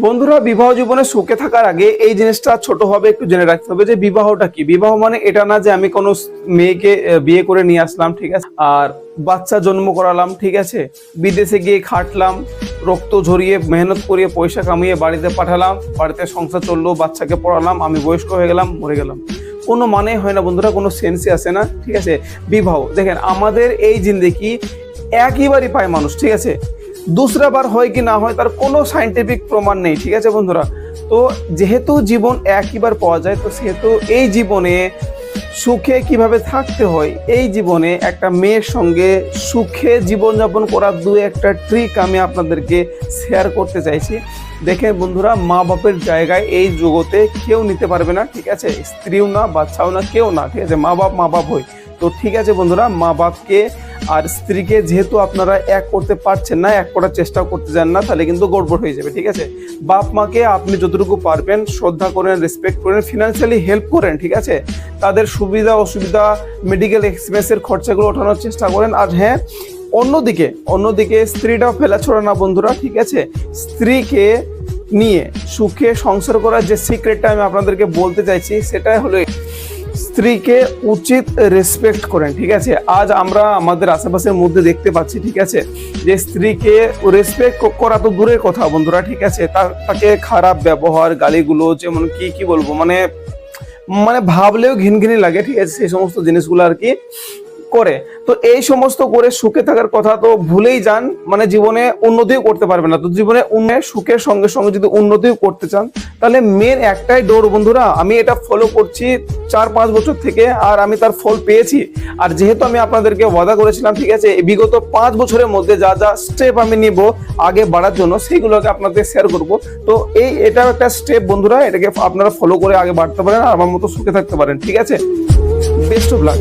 বন্ধুরা, বিবাহ জীবনে সুখে থাকার আগে এই জিনিসটা ছোটভাবে একটু জেনে রাখতে হবে যে বিবাহটা কি। বিবাহ মানে এটা না যে আমি কোনো মেয়েকে বিয়ে করে নিয়ে আসলাম, ঠিক আছে, আর বাচ্চা জন্ম করালাম, ঠিক আছে, বিদেশে গিয়ে খাটলাম, রক্ত ঝরিয়ে মেহনত করিয়ে পয়সা কামিয়ে বাড়িতে পাঠালাম, বাড়িতে সংসার চললো, বাচ্চাকে পড়ালাম, আমি বয়স্ক হয়ে গেলাম, মরে গেলাম। কোনো মানে হয় না বন্ধুরা, কোনো সেন্সই আসে না, ঠিক আছে। বিবাহ দেখেন, আমাদের এই জিন্দেগি একইবারই পায় মানুষ, ঠিক আছে। দুসরা বার হয় কি না হয় তার কোনো সাইন্টিফিক প্রমাণ নেই, ঠিক আছে বন্ধুরা। তো যেহেতু জীবন একইবার পাওয়া যায়, তো সেহেতু এই জীবনে সুখে কিভাবে থাকতে হয়, এই জীবনে একটা মেয়ের সঙ্গে সুখে জীবনযাপন করার দু একটা ট্রিক আমি আপনাদেরকে শেয়ার করতে চাইছি। দেখেন বন্ধুরা, মা বাপের জায়গায় এই জগতে কেউ নিতে পারবে না, ঠিক আছে, স্ত্রীও না, বাচ্চাও না, কেউ না, ঠিক আছে। মা বাপ হয়। তো ঠিক আছে বন্ধুরা, মা বাপকে আর স্ত্রীকে যেহেতু আপনারা এক করতে পারছেন না, এক করার চেষ্টাও করতে যান না, তাহলে কিন্তু গড়বড় হয়ে যাবে, ঠিক আছে। বাপ মাকে আপনি যতটুকু পারবেন শ্রদ্ধা করেন, রেসপেক্ট করেন, ফিনান্সিয়ালি হেল্প করেন, ঠিক আছে। তাদের সুবিধা অসুবিধা, মেডিকেল এক্সপেন্সের খরচাগুলো ওঠানোর চেষ্টা করেন। আর হ্যাঁ, অন্যদিকে স্ত্রীটাও ফেলাছোড়া না বন্ধুরা, ঠিক আছে। স্ত্রীকে নিয়ে সুখে সংসার করার যে সিক্রেটটা আমি আপনাদেরকে বলতে চাইছি, সেটা হলো স্ত্রীকে উচিত রেসপেক্ট করেন, ঠিক আছে। আজ আমরা আমাদের আশেপাশের মধ্যে দেখতে পাচ্ছি, ঠিক আছে, যে স্ত্রীকে রেসপেক্ট করা তো দূরের কথা বন্ধুরা, ঠিক আছে, তাকে খারাপ ব্যবহার, গালিগুলো, যেমন কি বলবো, মানে ভাবলেও ঘিনঘিনি লাগে, ঠিক আছে, সেই সমস্ত জিনিসগুলো আর কি করে। তো এই সমস্ত করে সুখে থাকার কথা তো ভুলেই যান, মানে জীবনে উন্নতিও করতে পারবে না। তো জীবনে সুখের সঙ্গে সঙ্গে যদি উন্নতিও করতে চান, তাহলে মেন একটাই দৌড় বন্ধুরা। আমি এটা ফলো করছি 4-5 বছর থেকে, আর আমি তার ফল পেয়েছি। আর যেহেতু আমি আপনাদেরকে ওয়াদা করেছিলাম, ঠিক আছে, বিগত 5 বছরের মধ্যে যা যা স্টেপ আমি নিব আগে বাড়ার জন্য, সেইগুলোকে আপনাদের শেয়ার করব। তো এটাও একটা স্টেপ বন্ধুরা, এটাকে আপনারা ফলো করে আগে বাড়তে পারেন আর আমার মতো সুখে থাকতে পারেন, ঠিক আছে। Best of luck.